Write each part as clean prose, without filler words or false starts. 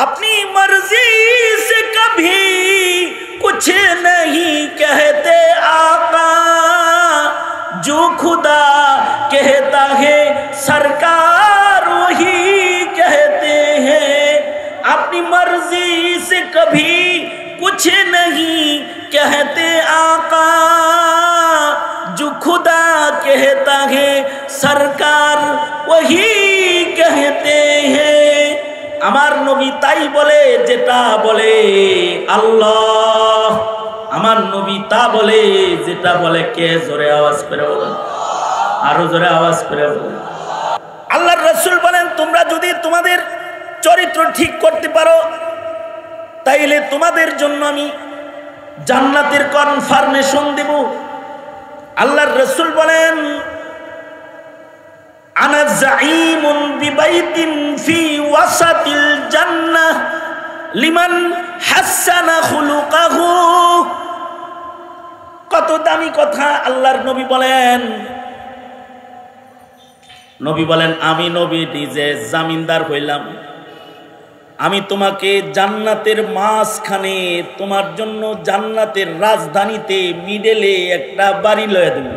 अपनी मर्जी से कभी कुछ नहीं कहते आका, जो खुदा कहता है सरकार वही कहते हैं। अपनी मर्जी से कभी कुछ नहीं कहते आका, जो खुदा कहता है सरकार वही कहते हैं। আমার নবী তাই বলে যেটা বলে আল্লাহ, আমার নবী তা বলে যেটা বলে কে? জোরে আওয়াজ করে বলেন, আরো জোরে আওয়াজ করে বলেন। আল্লাহর রাসূল বলেন, তোমরা যদি তোমাদের চরিত্র ঠিক করতে পারো তাইলে তোমাদের জন্য আমি জান্নাতের কনফার্মেশন দেব। আল্লাহর রাসূল বলেন, আনা যাঈমুন বিবাইতিন ফি ওয়াসাতিল জান্নাহ লিমান হাসানা খুলুকাহু। কত দামি কথা আল্লাহর নবী বলেন। নবী বলেন, আমি নবী নিজে জামিনদার হইলাম, আমি তোমাকে জান্নাতের মাঝখানে, তোমার জন্য জান্নাতের রাজধানীতে মিডলে একটা বাড়ি লয়ে দেব।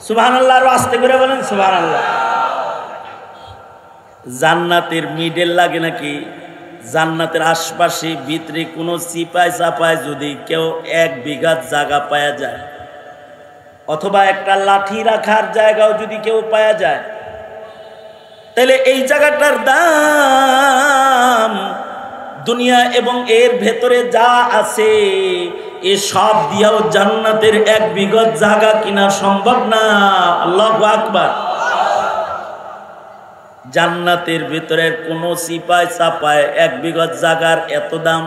সুবহানাল্লাহ, আর আস্তে করে বলেন সুবহানাল্লাহ। জান্নাতের মিডল লাগে নাকি? জান্নাতের আশপাশে ভিতরে কোনো চিপায় চাপায় যদি কেউ 1 বিঘা জায়গা পাওয়া যায়, অথবা একটা লাঠি রাখার জায়গাও যদি কেউ পাওয়া যায়, তাহলে এই জায়গাটার দাম দুনিয়া এবং এর ভেতরে যা আছে এ সব দিয়েও জান্নাতের 1 বিঘা জায়গা কিনা সম্ভব না। আল্লাহু আকবার। জান্নাতের ভিতরের কোন সিপাই চাপায় 1 বিঘা জায়গার এত দাম,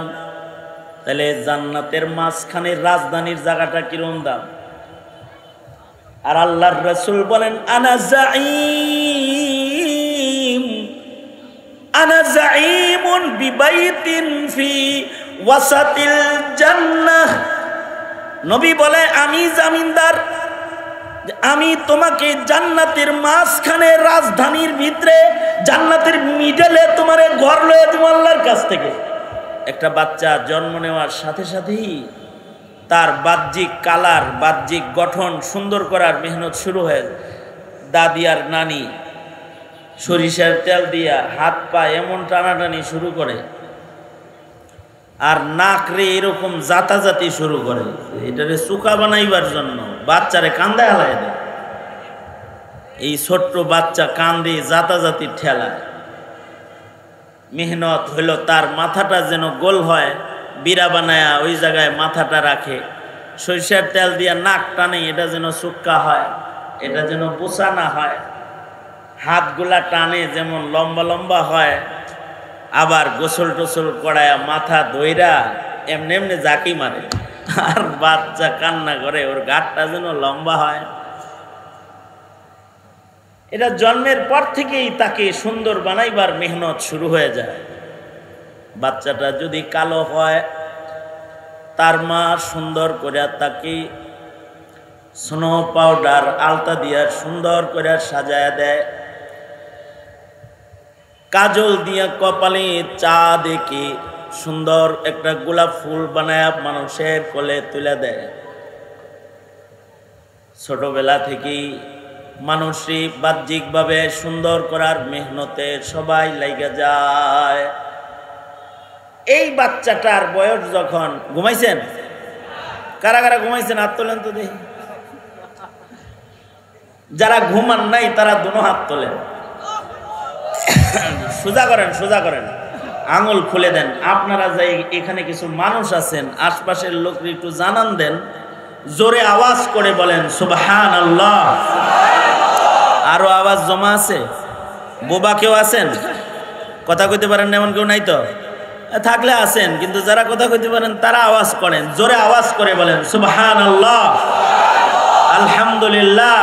তাহলে জান্নাতের মাঝখানে রাজধানীর জায়গাটা কিরকম দাম? আর আল্লাহর রাসূল বলেন, আনা যাঈম, আনা যাঈমুন বিবাইতিন ফি ওয়াসাতিল জান্নাহ। নবী বলে, আমি জামিনদার, আমি তোমাকে জান্নাতের মাঝখানে রাজধানীর ভিতরে জান্নাতের মিডলে তোমারে ঘর লয়ে দেব আল্লাহর কাছ থেকে। একটা বাচ্চা জন্ম নেওয়ার সাথে সাথেই তার বাহ্যিক কালার, বাহ্যিক গঠন সুন্দর করার মেহনত শুরু হয়। দাদি আর নানি সরিষার তেল দিয়া হাত পা এমন টানাটানি শুরু করে, আর নাক রে এরকম জাতাজাতি শুরু করে, এটারে চুকা বানাইবার জন্য বাচ্চারে কান্দে হালায় দেয়। এই ছোট্ট বাচ্চা কান্দে জাতাজাতি ঠেলায়। মেহনত হইল তার মাথাটা যেন গোল হয়, বিড়া বানায়া ওই জায়গায় মাথাটা রাখে, সরিষার তেল দিয়া নাক টানে, এটা যেন চুক্কা হয়, এটা যেন বোসা না হয়, হাতগুলা টানে যেমন লম্বা লম্বা হয়, আবার গোসল টোসল করায় মাথা ধইরা এমনি এমনি জাকি মারে, আর বাচ্চা কান্না করে ওর গাঁটটা যেন লম্বা হয়। এটা জন্মের পর থেকেই তাকে সুন্দর বানাইবার মেহনত শুরু হয়ে যায়। বাচ্চাটা যদি কালো হয়, তার মা সুন্দর করে তাকে স্নো পাউডার আলতা দিয়া সুন্দর করে সাজায় দেয়, কাজল দিয়া কপালে চা দেখে সুন্দর একটা গোলাপ ফুল বানায় মানুষের কোলে তুলে দেয়। ছোটবেলা থেকেই মানুষই বাহ্যিকভাবে সুন্দর করার মেহনতে সবাই লাইগা যায়। এই বাচ্চাটার বয়স যখন, ঘুমাইছেন? কারা কারা ঘুমাইছেন হাত তোলেন তো দেখি। যারা ঘুমান নাই তারা দুনো হাত তোলেন, সোজা করেন, সোজা করেন, আঙুল খুলে দেন। আপনারা যাই এখানে কিছু মানুষ আছেন, আশপাশের লোককে একটু জানান দেন, জোরে আওয়াজ করে বলেন সুবহানাল্লাহ। আরো আওয়াজ জমা আছে? বোবা কেউ আছেন? কথা কইতে পারেন না এমন কেউ নাই তো? থাকলে আছেন, কিন্তু যারা কথা কইতে পারেন তারা আওয়াজ করেন, জোরে আওয়াজ করে বলেন সুবহানাল্লাহ, আলহামদুলিল্লাহ,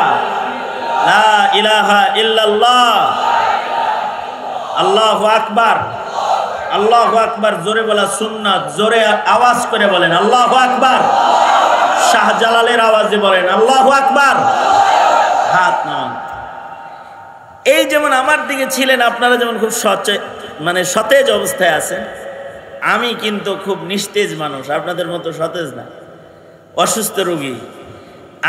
লা ইলাহা ইল্লাল্লাহ, আল্লাহু আকবার, আল্লাহু আকবার। জোরে বলা সুন্নাত, জোরে আওয়াজ করে বলেন আল্লাহু আকবার। শাহজালালের আওয়াজে বলেন আল্লাহু আকবার। হাত নামান। এই যেমন আমার দিকে ছিলেন আপনারা, যেমন খুব মানে সতেজ অবস্থায় আছেন। আমি কিন্তু খুব নিস্তেজ মানুষ, আপনাদের মতো সতেজ না, অসুস্থ রোগী।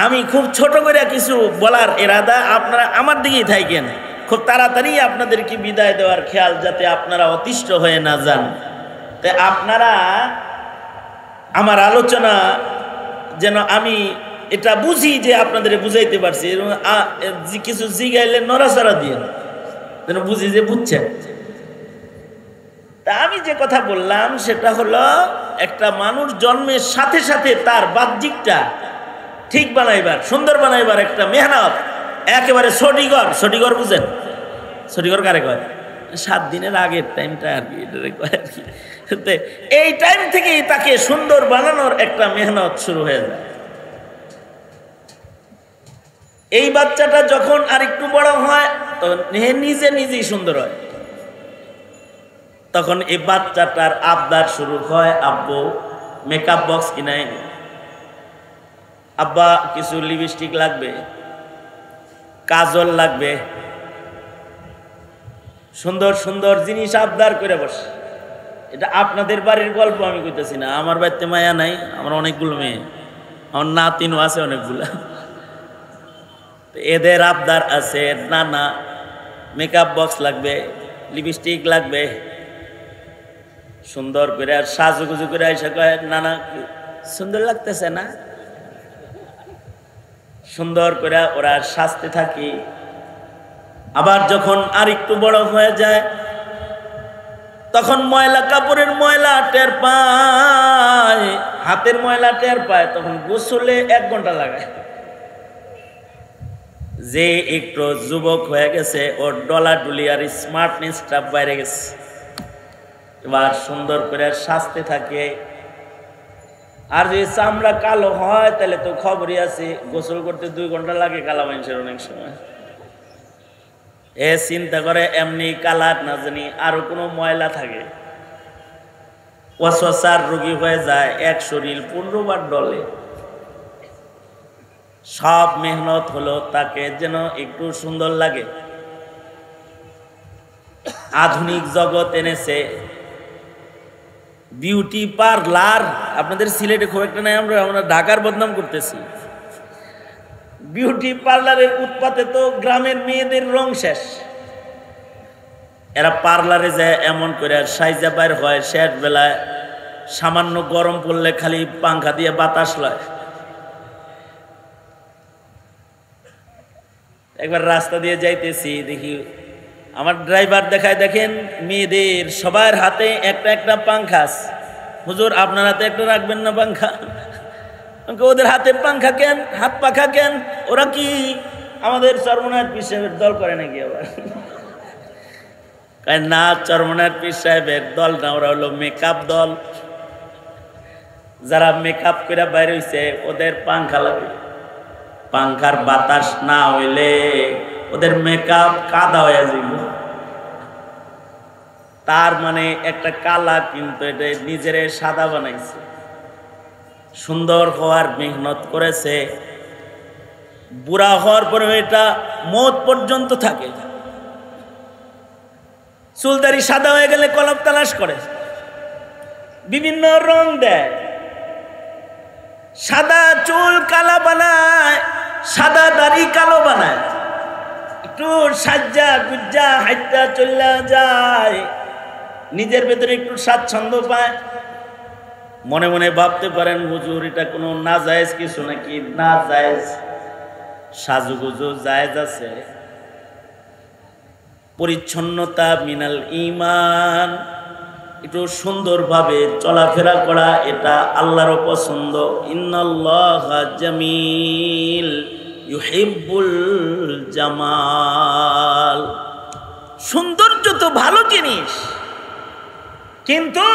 আমি খুব ছোট করে কিছু বলার এরাদা, আপনারা আমার দিকেই থাকেন। খুব তাড়াতাড়ি আপনাদেরকে বিদায় দেওয়ার খেয়াল, যাতে আপনারা অতিষ্ঠ হয়ে না যান। তাই আপনারা আমার আলোচনা যেন আমি এটা বুঝি যে আপনাদের বুঝাইতে পারছি, কিছু জিগাইলে নড়াচড়া দিয়ে যেন বুঝি যে বুঝছেন। তা আমি যে কথা বললাম সেটা হলো, একটা মানুষ জন্মের সাথে সাথে তার বাহ্যিকটা ঠিক বানাইবার, সুন্দর বানাইবার একটা মেহনত, একেবারে সটিগর বুঝেন? সটিগর কারে কয়? 7 দিনের আগের টাইমটা আর কি, এই টাইম থেকেই তাকে সুন্দর বানানোর একটা মেহনত শুরু হয়ে যায়। এই বাচ্চাটা যখন আর একটু বড় হয় তখন নিজেই সুন্দর হয়। তখন এই বাচ্চাটার আবদার শুরু হয়, আব্বু মেকআপ বক্স কিনাই, আব্বা কিছু লিপস্টিক লাগবে, কাজল লাগবে, সুন্দর সুন্দর জিনিস আবদার করে বসে। এটা আপনাদের বাড়ির গল্প আমি কইতেছি না, আমার বাড়িতে মায়া নাই, আমার অনেকগুলো মেয়ে, আমার নাতিনও আছে অনেকগুলা। এদের আবদার আছে, নানা মেকআপ বক্স লাগবে, লিপস্টিক লাগবে, সুন্দর করে আর সাজুগুজু করে এসে কয়, নানা সুন্দর লাগতেছে না? সুন্দর করে ওরা সাজতে থাকি। আবার যখন আর একটু বড় হয়ে যায় তখন ময়লা, কাপড়ের ময়লা টের পায়, হাতের ময়লা টের পায়, তখন গোসলে 1 ঘন্টা লাগায়। যে একটু যুবক হয়ে গেছে, ওর ডলাডুলি আর স্মার্টনেসটা বাইরে গেছে, এবার সুন্দর করে সাজতে থাকে। আর যদি চামড়া কালো হয় তাহলে তো খবরই আছে, গোসল করতে 2 ঘন্টা লাগে কালা মানুষের অনেক সময়। চিন্তা করে এমনি কালার না জানি আরো কোনো ময়লা থাকে, ওয়াসওয়াসার রোগী হয়ে যায়, এক শরীর 15 বার ডলে। সব মেহনত হলো তাকে যেন একটু সুন্দর লাগে। আধুনিক জগৎ এনেছে বিউটি পার্লার। আপনাদের সিলেটে খুব একটা নাই, আমরা ঢাকার বদনাম করতেছি। বিউটি পার্লারের উৎপাতে তো গ্রামের মেয়েদের রং শেষ। এরা পার্লারে যায় এমন করে সাইজা বাইর হয়, শেষ বেলায় সামান্য গরম পড়লে খালি পাংখা দিয়ে বাতাস লয়। একবার রাস্তা দিয়ে যাইতেছি, দেখি আমার ড্রাইভার দেখায়, দেখেন মেয়েদের সবার হাতে একটা একটা পাংখা। হুজুর আপনার হাতে একটা রাখবেন না পাংখা? ওদের হাতে পাংখা কেন, হাত পাখা কেন? ওরা কি আমাদের চরমনার পীর সাহেবের দল করে নাকি? আবার না, চরমনার পীর সাহেবের দল না, ওরা হলো মেকআপ দল। যারা মেকআপ করে বাইরে হইছে ওদের পাংখা লাগে। পাংখার বাতাস না হইলে ওদের মেকআপ কাদা হয়ে যাইব। তার মানে একটা কালা, কিন্তু এটা নিজের সাদা বানাইছে, সুন্দর হওয়ার মেহনত করেছে। বুড়া হওয়ার পরে এটা মৌত পর্যন্ত থাকে। চুলদারি সাদা হয়ে গেলে কলম তালাশ করে, বিভিন্ন রং দেয়, সাদা চুল কালা বানায়, সাদা দাড়ি কালো বানায়, একটু সাজ্জা গুজ্জা হাইটা চল্লা যায়, নিজের ভেতরে একটু স্বাচ্ছন্দ্য পায়। মনে মনে ভাবতে পারেন, হুজুর এটা কোনো নাজায়েজ কিছু নাকি? না জায়েজ, সাজুগুজু জায়েজ আছে। পরিচ্ছন্নতা মিনাল ঈমান, একটু সুন্দরভাবে চলাফেরা করা, এটা আল্লাহরও পছন্দ। ইন্নাল্লাহা জামিল ইউহিব্বুল জামাল। সৌন্দর্য তো ভালো জিনিস, কিন্তু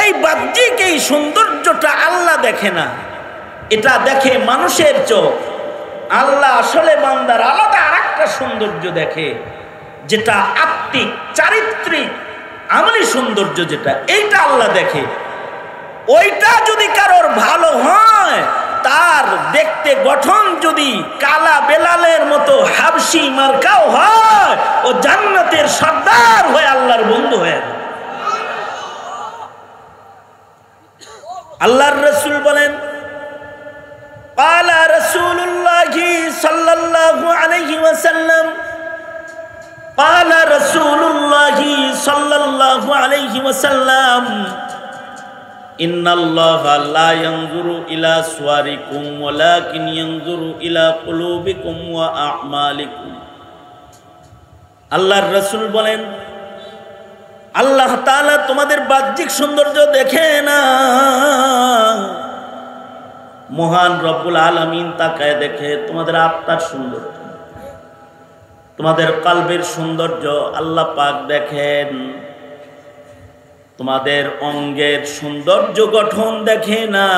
এই বাহ্যিক এই সৌন্দর্যটা আল্লাহ দেখে না, এটা দেখে মানুষের চোখ। আল্লাহ আসলে বান্দার আলাদা আরেকটা সৌন্দর্য দেখে, যেটা আত্মিক, চারিত্রিক, আমলি সৌন্দর্য, যেটা এইটা আল্লাহ দেখে। ওইটা যদি কারোর ভালো হয় তার দেখতে গঠন যদি কালা বেলালের মতো হাবশি মার্কাও হয়, ও জান্নাতের সর্দার হয়ে আল্লাহর বন্ধু হয়ে যায়। আল্লাহর রাসূল বলেন, ক্বালা রাসূলুল্লাহি সাল্লাল্লাহু আলাইহি ওয়াসাল্লাম, ক্বালা রাসূলুল্লাহি সাল্লাল্লাহু আলাইহি ওয়াসাল্লাম, ইন্নাল্লাহা লা ইয়ানজুরু ইলা সুওয়ারিকুম ওয়ালাকিন ইয়ানজুরু ইলা কুলুবিকুম ওয়া আ'মালিকুম। আল্লাহর রাসূল বলেন, আল্লাহ তাআলা তোমাদের বাহ্যিক সৌন্দর্য দেখে না, মহান রব্বুল আলামিন তাকায় দেখে তোমাদের আত্মার সৌন্দর্য, তোমাদের কলবের সৌন্দর্য আল্লাহ পাক দেখেন। তোমাদের অঙ্গের সৌন্দর্য গঠন দেখে না,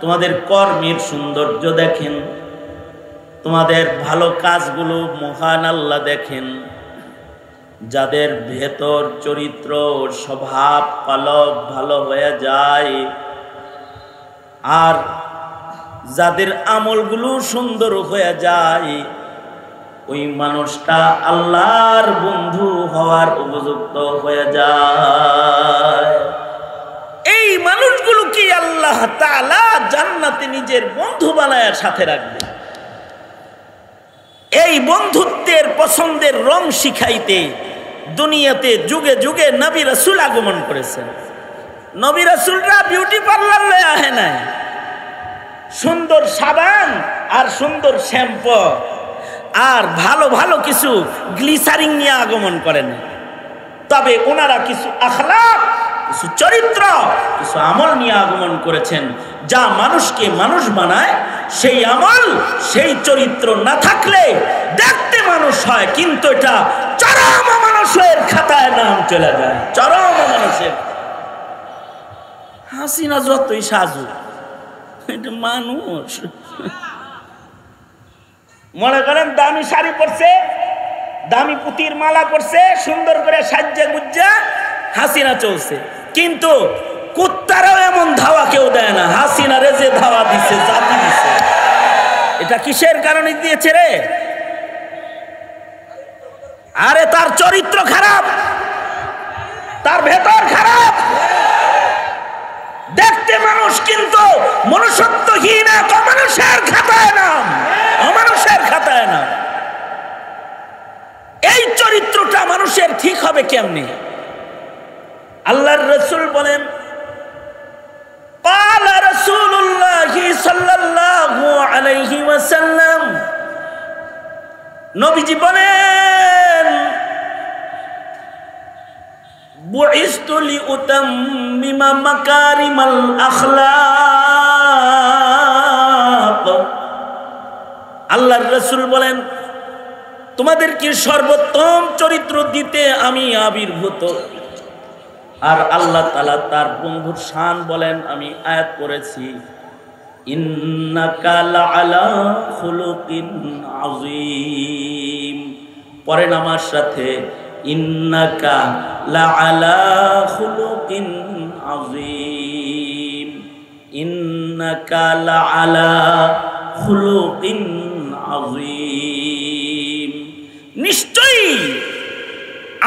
তোমাদের কর্মের সৌন্দর্য দেখেন, তোমাদের ভালো কাজগুলো মহান আল্লাহ দেখেন। যাদের ভেতর চরিত্র স্বভাব কলব ভালো হয়ে যায়, আর যাদের আমলগুলো সুন্দর হয়ে যায়, ওই মানুষটা আল্লাহর বন্ধু হওয়ার উপযুক্ত হয়ে যায়। এই মানুষগুলো কি আল্লাহ তাআলা জান্নাতে নিজের বন্ধু বানায় সাথে রাখবে। এই বন্ধুত্বের পছন্দের রং শিখাইতে দুনিয়াতে যুগে যুগে নবী রাসূল আগমন করেছেন। নবী রাসূলরা বিউটি পার্লার লয়ে আহে নাই, সুন্দর সাবান আর সুন্দর শ্যাম্পু আর ভালো ভালো কিছু গ্লিসারিং নিয়ে আগমন করেন। তবে ওনারা কিছু আখলাক, কিছু চরিত্র, কিছু আমল নিয়ে আগমন করেছেন, যা মানুষকে মানুষ বানায়। সেই আমল, সেই চরিত্র না থাকলে দেখতে মানুষ হয়, কিন্তু এটা চরম মানুষের খাতায় নাম চলে যায়। চরম মানুষের। হাসিনা যতই সাজু, এটা মানুষ। মনে করেন দামি শাড়ি পরছে, দামি পুতির মালা পরছে, সুন্দর করে সাজ্জা গুজ্জা হাসিনা চলছে, কিন্তু কুত্তারাও এমন ধাওয়া কেউ দেয় না। হাসিনারে যে ধাওয়া দিচ্ছে, জাতি দিচ্ছে, এটা কিসের কারণে দিয়েছে রে? আরে তার চরিত্র খারাপ, তার ভেতর খারাপ। দেখতে মানুষ, কিন্তু মনুষ্যত্বহীন এক অমানুষের খাতায় নাম, অমানুষের খাতায় নাম। এই চরিত্রটা মানুষের ঠিক হবে কেমনে? আল্লাহর রাসূল বলেন, ক্বালা রাসূলুল্লাহি সাল্লাল্লাহু আলাইহি ওয়াসাল্লাম, নবীজি বলেন, বুইসতু লিউতাম্মিমা মাকারিমাল আখলাক। আল্লাহর রাসূল বলেন, তোমাদেরকে সর্বোত্তম চরিত্র দিতে আমি আবির্ভূত। আর আল্লাহ তাআলা তার বন্ধুর শান বলেন, আমি আয়াত করেছি, ইন্নাকা লাআলা খুলুকিন আযীম। পড়েন আমার সাথে, ইন্নাকা লাআলা খুলুকিন আযীম, ইন্নাকা লাআলা খুলুকিন আযীম। নিশ্চয়ই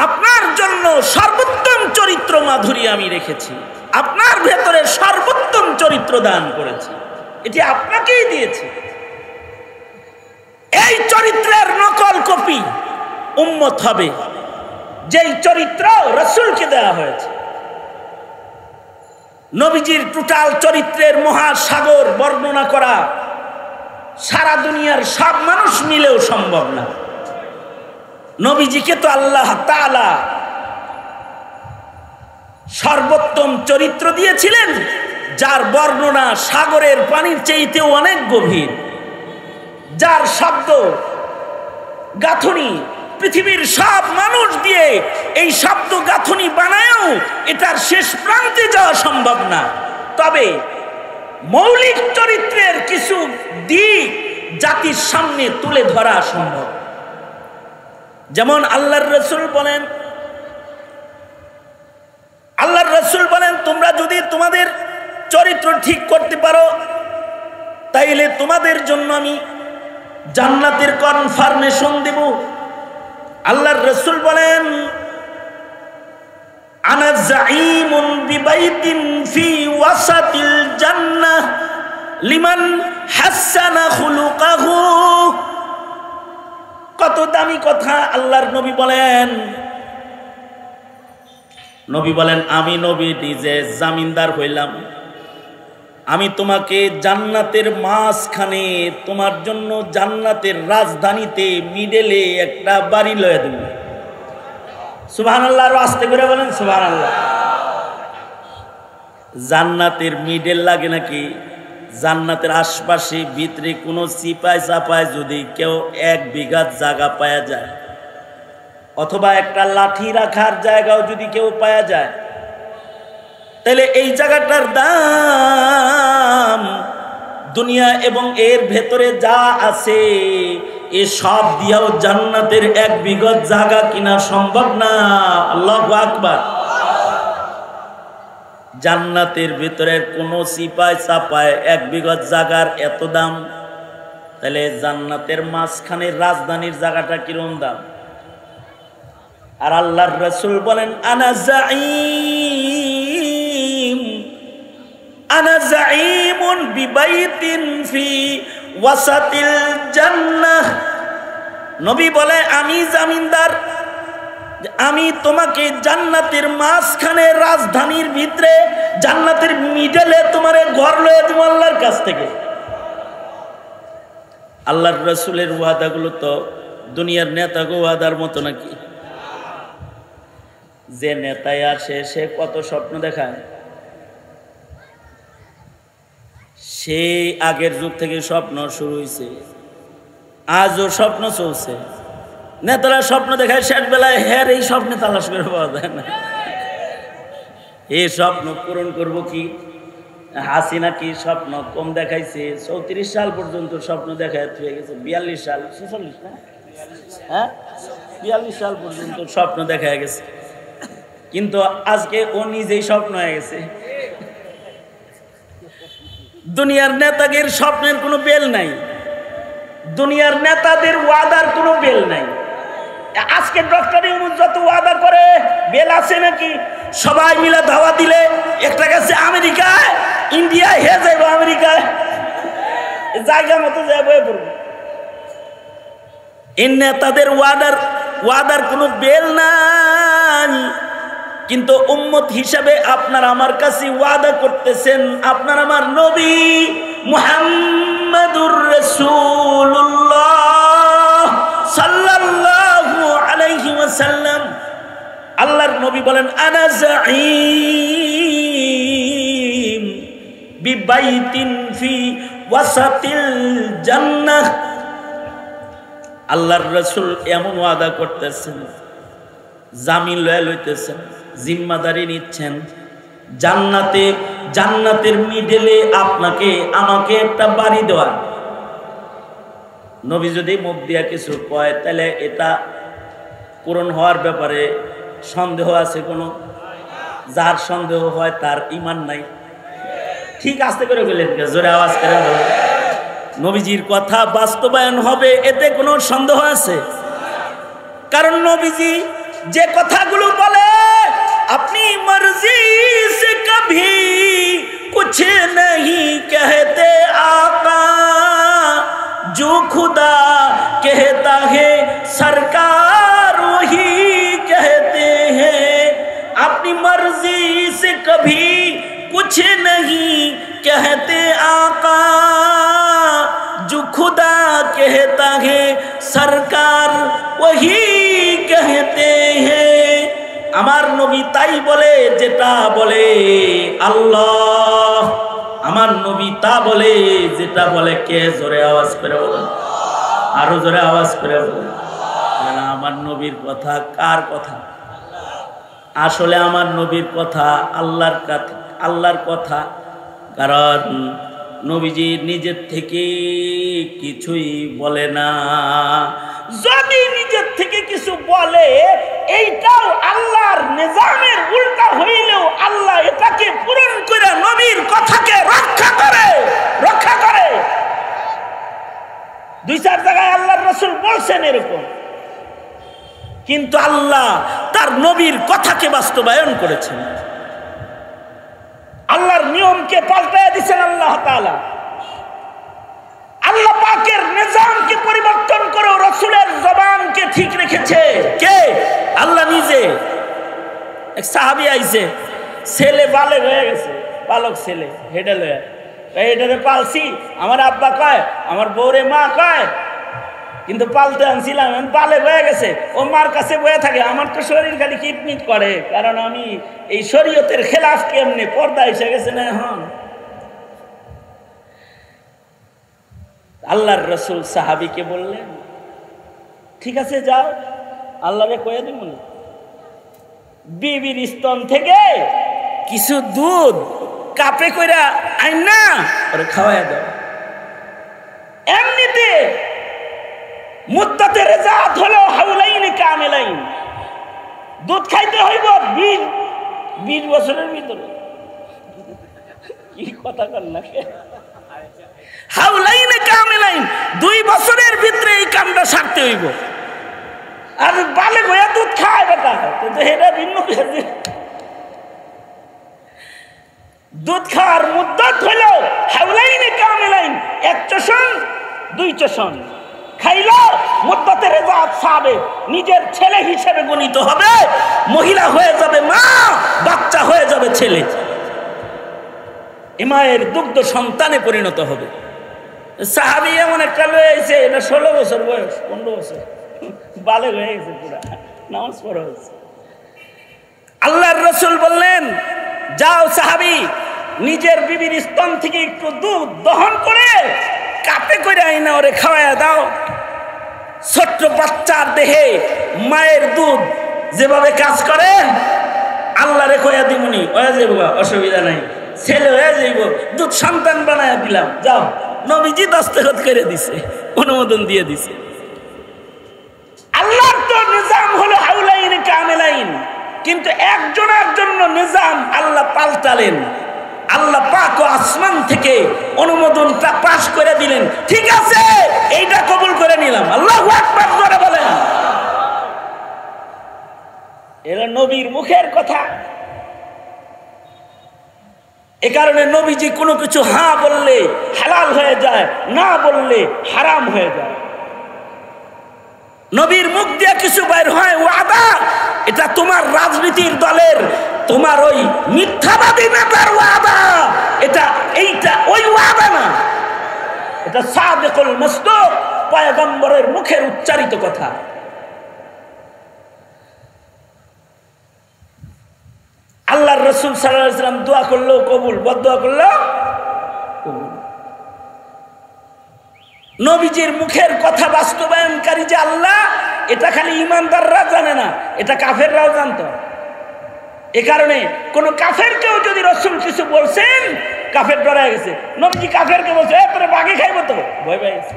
আপনার জন্য সর্বোত্তম চরিত্র মাধুরী আমি রেখেছি, আপনার ভেতরে সর্বোত্তম চরিত্র দান করেছি, এটি আপনাকেই দিয়েছি। এই চরিত্রের নকল কপি উম্মত হবে, যেই চরিত্র রাসূলকে দেওয়া হয়েছে। নবীজির টোটাল চরিত্রের মহাসাগর বর্ণনা করা সারা দুনিয়ার সব মানুষ মিলেও সম্ভব না। নবীজিকে তো আল্লাহ তাআলা সর্বোত্তম চরিত্র দিয়েছিলেন, যার বর্ণনা সাগরের পানির চাইতেও অনেক গভীর, যার শব্দ গাঁথনি পৃথিবীর সব মানুষ দিয়ে এই শব্দ গাঁথনি বানায়ও এটার শেষ প্রান্তে যাওয়া সম্ভব না। তবে মৌলিক চরিত্রের কিছু দিক জাতির সামনে তুলে ধরা সম্ভব। যেমন আল্লাহর রাসূল বলেন, তোমরা যদি তোমাদের চরিত্র ঠিক করতে পারো, তাইলে তোমাদের জন্য আমি জান্নাতের কনফার্মেশন দেব। আল্লাহর রাসূল বলেন আনা যাঈমুন বিবাইতিন ফি ওয়াসাতিল জান্নাহ লিমান হাসানা খুলুকাহু। কত দামি কথা আল্লাহর নবী বলেন। নবী বলেন আমি নবী নিজে জামিনদার হইলাম, আমি তোমাকে জান্নাতের মাঝখানে তোমার জন্য জান্নাতের রাজধানীতে মিডলে একটা বাড়ি লয়ে দেব। সুবহানাল্লাহ, আর আস্তে করে বলেন সুবহানাল্লাহ। জান্নাতের মিডল লাগে নাকি? জান্নাতের আশপাশে ভিতরে কোনো চিপায় চাপায় যদি কেউ 1 বিঘা জায়গা পাওয়া যায়, অথবা একটা লাঠি রাখার জায়গাও যদি কেউ পাওয়া যায়, তাহলে এই জায়গাটার দাম দুনিয়া এবং এর ভেতরে যা আছে এ সব দিয়েও জান্নাতের 1 বিঘা জায়গা কিনা সম্ভব না। আল্লাহু আকবার। জান্নাতের ভিতরে কোনো চিপায় চাপায় 1 বিঘা জায়গার এত দাম, তাহলে জান্নাতের মাঝখানে রাজধানীর জায়গাটা কিরকম দাম? আর আল্লাহর রাসূল বলেন আনা যাঈমুন বিবাইতিন ফি ওয়াসাতিল জান্নাহ। নবী বলে আমি জামিনদার, আমি তোমাকে জান্নাতের মাঝখানে রাজধানীর ভিতরে জান্নাতের মিডলে তোমার ঘর লয়ে দেব আল্লাহর কাছ থেকে। আল্লাহর রাসূলের ওয়াদাগুলো তো দুনিয়ার নেতাগো ওয়াদার মতো নাকি? যে নেতায় আসে সে কত স্বপ্ন দেখায়, সেই আগের যুগ থেকে স্বপ্ন শুরু হয়েছে, আজও স্বপ্ন চলছে। নেতারা স্বপ্ন দেখায়, শেষ বেলায় হ্যাঁ এই স্বপ্নে তালাশ করে পাওয়া যায় না। এই স্বপ্ন পূরণ করব কি? হাসিনা কি স্বপ্ন কম দেখাইছে? 34 সাল পর্যন্ত স্বপ্ন দেখায় হয়ে গেছে, 42 সাল 46 না হ্যাঁ 42 সাল পর্যন্ত স্বপ্ন দেখা গেছে, কিন্তু আজকে ও নিজেই স্বপ্ন হয়ে গেছে। দুনিয়ার নেতাদের স্বপ্নের কোনো বেল নাই, দুনিয়ার নেতাদের ওয়াদার কোনো বেল নাই। আজকে ডক্টর ইউনূস যত ওয়াদা করে বেল আছে নাকি? সবাই মিলে ধাওয়া দিলে একটা গেছে আমেরিকায়, ইন্ডিয়ায়, হে যাইব আমেরিকায়, জায়গা মতো যাবো পড়বো। এই নেতাদের ওয়াদার কোনো বেল নাই, কিন্তু উম্মত হিসাবে আপনার আমার কাছে ওয়াদা করতেছেন আপনার আমার নবী মুহাম্মাদুর রাসূলুল্লাহ সাল্লাল্লাহু আলাইহি ওয়াসাল্লাম। আল্লাহর নবী বলেন আনা যাঈম বিবাইতিন ফি ওয়াসাতিল জান্নাহ। আল্লাহর রাসূল এমন ওয়াদা করতেছেন, জামিন লইতেছেন, জিম্মাদারি নিচ্ছেন, জান্নাতের মিডলে আপনাকে আমাকে একটা বাড়ি দেওয়া। নবী যদি মুখ দিয়া কিছু কয় তাহলে এটা পূরণ হওয়ার ব্যাপারে সন্দেহ আছে কোনো? যার সন্দেহ হয় তার ঈমান নাই। ঠিক আস্তে করে বললেন, জোরে আওয়াজ করে বলেন, নবীজির কথা বাস্তবায়ন হবে এতে কোনো সন্দেহ আছে? কারণ নবীজি যে কথাগুলো বলে, अपनी मर्जी से कभी कुछ नहीं कहते आका, जो खुदा कहता है सरकार वही कहते हैं। अपनी मर्जी से कभी कुछ नहीं कहते आका, जो खुदा कहता है सरकार वही कहते हैं। আমার নবী তাই বলে যেটা বলে আল্লাহ, আমার নবী তা বলে যেটা বলে কে? জোরে আওয়াজ করে বলেন, আরো জোরে আওয়াজ করে বলেন। আমার নবীর কথা কার কথা? আসলে আমার নবীর কথা আল্লাহর কথা। কারণ নবীজি নিজের থেকে কিছুই বলে না। যদি নিজের থেকে কিছু বলে এইটাও আল্লাহর নিজামের উল্টা হইলেও আল্লাহ এটাকে পূরণ করে নবীর কথাকে রক্ষা করে। এরকম, কিন্তু আল্লাহ তার নবীর কথাকে বাস্তবায়ন করেছেন, আল্লাহর নিয়মকে পাল্টায় দিয়েছেন আল্লাহ তাআলা। আল্লাহ পাকের নিজামকে পরিবর্তন করে রাসূলের জবানকে ঠিক রেখেছে কে? আল্লাহ নিজে। এক সাহাবী আইছে, ছেলে বালেগ হয়ে গেছে, বালক ছেলে, হেডে লয়ে এটারে পালছি, আমার আব্বা কয়, আমার বউরে মা কয়, কিন্তু পালতে আনছিলাম, বালেগ হয়ে গেছে, ও মার কাছে বয়ে থাকে, আমার তো শরীর খালি কিটমিট করে, কারণ আমি এই শরীয়তের খেলাফ কেমনে পর্দা এসে গেছে না এখন। আল্লাহর রাসূল সাহাবীকে বললেন, ঠিক আছে যাও, আল্লাহরে কয়ে দিব না, বিবির স্তন থেকে কিছু দুধ কাপে কইরা আইন না ওরে খাওয়াইয়া দাও। এমনিতে মুদ্দাতে রেজাত হলো হাউলাইন কামিলাইন, দুধ খাইতে হইব 20 বছরের ভিতরে। কি কথা কর না, হাউলাইন কামিলাইন 2 বছরের ভিতরে এই কামটা সারতে হইব। আর বালেগ হইয়া দুধ খায় বেটা, কিন্তু এটা ভিন্ন। দুধ খাওয়ার মুদ্দত হলো হাউলাইনে কামিলাইন, 1 চষণ 2 চষণ খাইলো, মুদ্দতে রেজাত সাবে, নিজের ছেলে হিসেবে গণিত হবে, মহিলা হয়ে যাবে মা, বাচ্চা হয়ে যাবে ছেলে, মায়ের দুগ্ধ সন্তানে পরিণত হবে। সাহাবী এমন একটা লয়ে আইছে, এটা 16 বছর বয়স, 15 বছর, বালেগ হয়ে গেছে পুরা, নামাজ পড়া হয়েছে। আল্লাহর রাসূল বললেন, যাও সাহাবী, নিজের বিবির স্তন থেকে একটু দুধ দহন করে কাপে করে আইনা ওরে খাওয়াইয়া দাও। ছোট্ট বাচ্চার দেহে মায়ের দুধ যেভাবে কাজ করে, আল্লাহরে কইয়া দিমুনি, হয়ে যাইব, অসুবিধা নাই, ছেলে হয়ে যাইব, দুধ সন্তান বানায়া দিলাম, যাও। নবীজি দস্তখত করে দিছে, অনুমোদন দিয়ে দিছে। আল্লাহর তো নিজাম হলো হাউলাইন কামিলাইন, কিন্তু একজনের জন্য নিজাম আল্লাহ পাল্টালেন। আল্লাহ পাক আসমান থেকে অনুমোদনটা পাশ করে দিলেন, ঠিক আছে এইটা কবুল করে নিলাম, আল্লাহু আকবার জোরে বলেন। এরা নবীর মুখের কথা। এ কারণে নবীজি কোনো কিছু হ্যাঁ বললে হালাল হয়ে যায়, না বললে হারাম হয়ে যায়। নবীর মুখ দিয়ে কিছু বাইর হয় ওয়াদা, এটা তোমার রাজনীতির দলের, তোমার ওই মিথ্যাবাদী নেতার ওয়াদা, এইটা ওই ওয়াদা না, এটা সাদিকুল মাসদুক, পয়গম্বরের মুখের উচ্চারিত কথা। আল্লাহর রাসূল সাল্লাল্লাহু আলাইহি ওয়াসাল্লাম দোয়া করলো কবুল, বদদোয়া করলো কবুল। নবীজির মুখের কথা বাস্তবায়নকারী যে আল্লাহ, এটা খালি ঈমানদাররা জানে না, এটা কাফেররাও জানতো। এ কারণে কোন কাফেরকেও যদি রাসূল কিছু বলছেন, কাফের ডরায় গেছে। নবীজি কাফেরকে বলছে, তোরে বাঘে খাইবো, তো ভয় পেয়ে গেছে,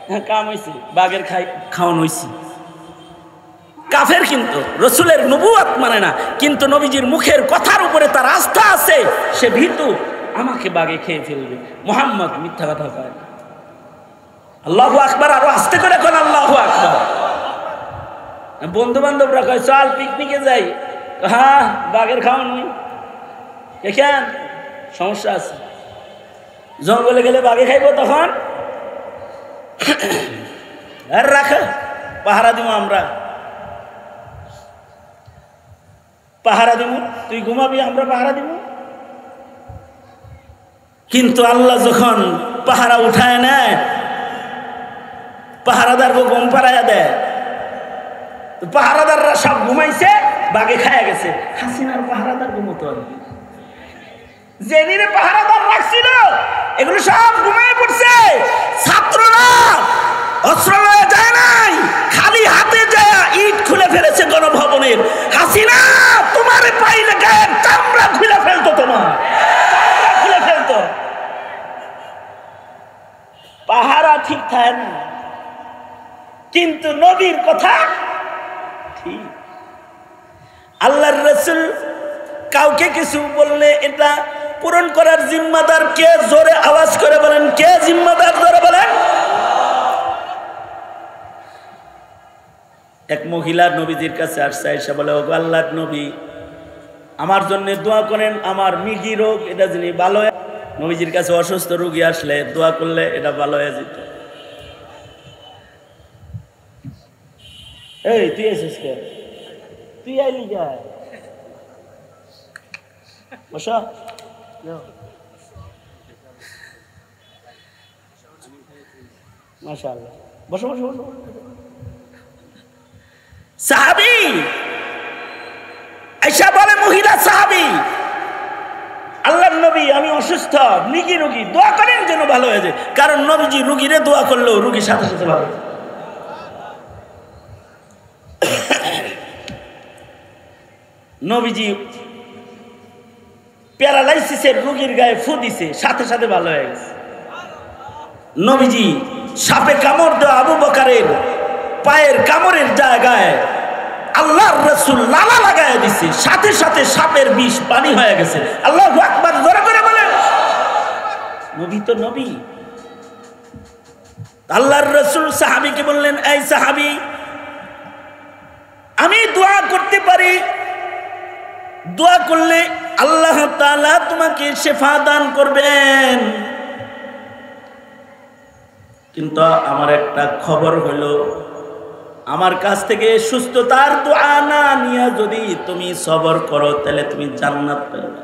হ্যাঁ কাম হয়েছে, বাঘের খাওয়ানো হয়েছে। কাফের কিন্তু রাসূলের নবুয়ত মানে না, কিন্তু নবীজির মুখের কথার উপরে তার আস্থা আছে, সে ভীতু, আমাকে বাঘে খেয়ে ফেলবে। মুহাম্মদ মিথ্যা কথা কয় না। আল্লাহু আকবার, আরো আস্তে করে কোন আল্লাহু আকবার। বন্ধু বান্ধবরা কয় চল পিকনিকে যাই, হ্যাঁ বাঘের খাওয়ানো নেই, এখান সমস্যা আছে, জঙ্গলে গেলে বাঘে খাইবো, তখন আর রাখা পাহারা দিব, আমরা পাহারা দিব, তুই ঘুমাবি, আমরা পাহারা দিব। কিন্তু আল্লাহ যখন পাহারা উঠায় নেয়, পাহারাদারকে ঘুম পাড়াইয়া দেয়, পাহারাদাররা সব ঘুমাইছে, বাঘে খায়া গেছে। হাসিনার পাহারাদার ঘুমতো আর কি, যেদিনে পাহারাদার রাখছিল এগুলো সব ঘুমিয়ে পড়ছে। ছাত্ররা অস্ত্র লয়ে যায় নাই, খালি হাতে যায় ইট খুলে ফেলেছে গণভবনের। হাসিনা তোমারে পাইলে গায়ের চামড়া খুলে ফেলতো, তোমার চামড়া খুলে ফেলতো। পাহারা ঠিক থাকে না, কিন্তু নবীর কথা ঠিক। আল্লাহর রাসূল কাউকে কিছু বললে এটা পূরণ করার জিম্মাদার কে? জোরে আওয়াজ করে বলেন, কে জিম্মাদার? জোরে বলেন। এক মহিলা নবীজির কাছে আসছে, এসে বলে, ও আল্লাহর নবী, আমার জন্য দোয়া করেন, আমার মিগি রোগ এটা যিনি ভালো। নবীজির কাছে অসুস্থ রোগী আসলে দোয়া করলে এটা ভালো হয়ে যেত। এই তুই এসেছিস কে? তুই আইলি কে? বসা। মাশাআল্লাহ, বসো বসো বসো। সাহাবী আয়েশা বলে, মহিলা সাহাবী, আল্লাহর নবী আমি অসুস্থ, নিকি রোগী, দোয়া করেন যেন ভালো হয়ে যায়। কারণ নবীজি রুগীরে দোয়া করলেও রুগীর সাথে সাথে ভালো। নবীজি প্যারালাইসিসের রোগীর গায়ে ফু দিছে, সাথে সাথে ভালো হয়ে গেছে। নবীজি সাপে কামড় দেওয়া আবু বকরের পায়ের কামড়ের জায়গায় আল্লাহর রাসূল লালা লাগায় দিছে, সাথে সাথে সাপের বিষ পানি হয়ে গেছে। আল্লাহু আকবার, জোরে করে বলেন। নবী তো নবী। আল্লাহর রাসূল সাহাবীকে বললেন, এই সাহাবী, আমি দোয়া করতে পারি, দোয়া করলে আল্লাহ তাআলা তোমাকে শিফা দান করবেন, কিন্তু আমার একটা খবর হলো, আমার কাছ থেকে সুস্থতার দোয়া না নিয়ে যদি তুমি সবর করো তাহলে তুমি জান্নাত পাবে।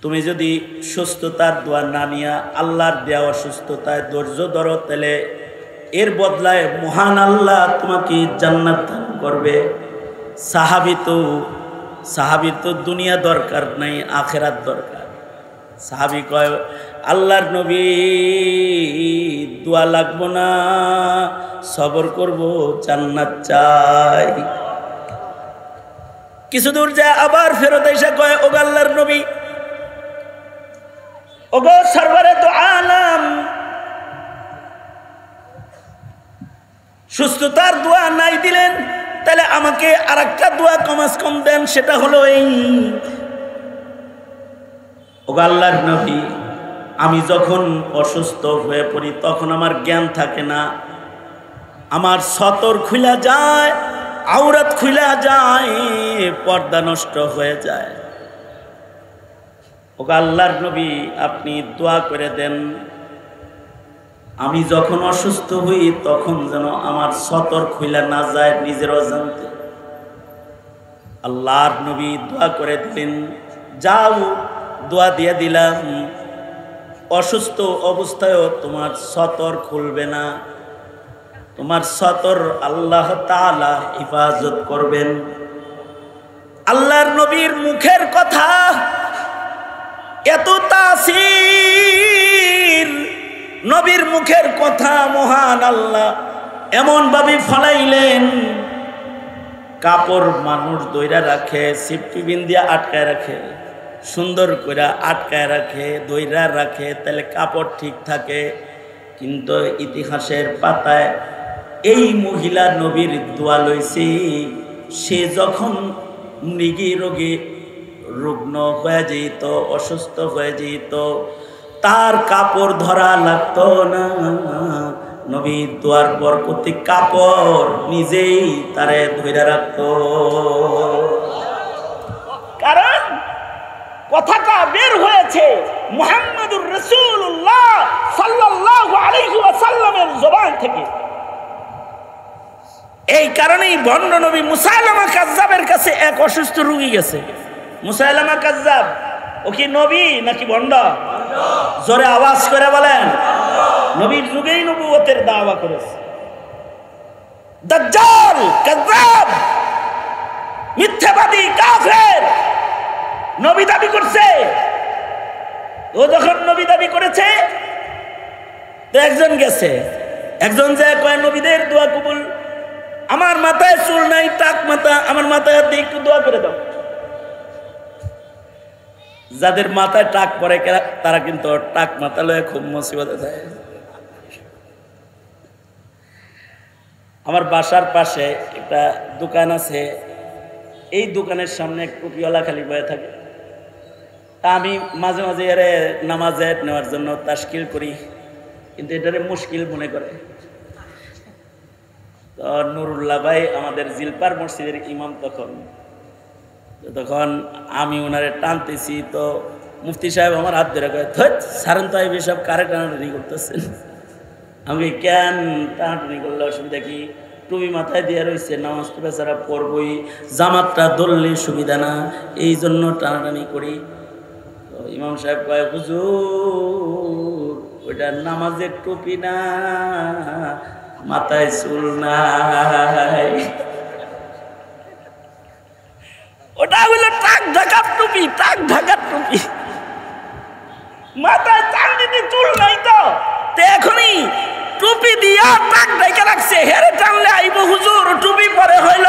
তুমি যদি সুস্থতার দোয়া না নিয়ে আল্লাহর দেওয়া সুস্থতায় ধৈর্য ধরো তাহলে এর বদলায় মহান আল্লাহ তোমাকে জান্নাত দান করবে। সাহাবীর তো দুনিয়া দরকার নাই, আখেরাত দরকার। সাহাবী কয়, আল্লাহর নবী দোয়া লাগবো না, সবর করব, জান্নাত চাই। কিছু দূর যায় আবার ফেরত এসে কয়, ও আল্লাহর নবী, ওগো সরওয়ারে তো আলম, সুস্থতার দোয়া নাই দিলেন, তাহলে আমাকে আরেকটা দোয়া কমাস কম দেন, সেটা হলো এই, ও আল্লাহর নবী, আমি যখন অসুস্থ হয়ে পড়ি তখন আমার জ্ঞান থাকে না, আমার সতর খুলে যায়, আওরাত খুলে যায়, পর্দা নষ্ট হয়ে যায়। ও আল্লাহর নবী, আপনি দোয়া করে দেন, আমি যখন অসুস্থ হই তখন যেন আমার সতর খুলে না যায় নিজের অজান্তে। আল্লাহর নবী দোয়া করে দিলেন, যাও, দোয়া দিয়ে দিলাম, অসুস্থ অবস্থায়ও তোমার সতর খুলবে না, তোমার সতর আল্লাহ তাআলা হিফাজত করবেন। আল্লাহর নবীর মুখের কথা এত তাসির, নবীর মুখের কথা মহান আল্লাহ এমন ভাবে ফলাইলেন, কাপড় মানুষ দইরা রাখে, সিফটি বিন দিয়ে আটকায় রাখে, সুন্দর করে আটকায় রাখে, দইরা রাখে, তাহলে কাপড় ঠিক থাকে। কিন্তু ইতিহাসের পাতায় এই মহিলা নবীর দোয়া লইছে, সে যখন মৃগী রোগে রুগ্ন হয়ে যেত, অসুস্থ হয়ে যেত, তার কাপড় ধরা লাগতো না। নবীর দোয়ার বরকতে কাপড় নিজেই তারে ধরে রাখতো। কারণ কথাটা বের হয়েছে মুহাম্মদুর রাসূলুল্লাহ সাল্লাল্লাহু আলাইহি ওয়াসাল্লামের জবান থেকে। এই কারণেই ভণ্ড নবী মুসাইলামা কাজ্জাবের কাছে এক অসুস্থ রোগী গেছে। মুসাইলামা কাজ্জাব ও কি নবী নাকি ভণ্ড? জোরে আওয়াজ করে বলেন। নবীর যুগেই নবুয়তের দাওয়া করেছে। দাজ্জাল, কাজ্জাব, মিথ্যাবাদী, কাফের নবী দাবি করছে। ও যখন নবী দাবি করেছে তো একজন গেছে, একজন যে কয় নবীদের দোয়া কবুল, আমার মাথায় চুল নাই, টাক মাথা, আমার মাথায় হাত দিয়ে একটু দোয়া করে দাও। যাদের মাথায় টাক পরে তারা কিন্তু টাক মাথা লয়ে খুব মুসিবতে যায়। আমার বাসার পাশে একটা দোকান আছে, এই দোকানের সামনে এক টুপিওয়ালা খালি বয়ে থাকে। তা আমি মাঝে মাঝে এর নামাজে নেওয়ার জন্য তাশকিল করি, কিন্তু এটারে মুশকিল মনে করে। তো নুরুল্লাহ ভাই আমাদের জিলপার মসজিদের ইমাম, তখন আমি ওনারে টানতেছি, তো মুফতি সাহেব আমার হাত ধরে কয়, সারেন তো সব কারে টানাটানি করতেছেন। আমি কেন টানাটানি করলে অসুবিধা কি? টুপি মাথায় দিয়ে রয়েছে, নামাজ তো বেচারা পড়বই, জামাতটা ধরলে সুবিধা না, এই জন্য টানাটানি করি। তো ইমাম সাহেব কয়, হুজুর ওইটা নামাজের টুপি না, মাথায় চুল নাই, ওটা হইলো টাক ঢাকার টুপি, টাক ঢাকার টুপি, মাথায় চান্দিতে চুল নাই। তো এখনই টুপি দিয়া টাক ঢাকা রাখছে, হেরে টানলে আইব হুজুর, টুপি পরে হইলে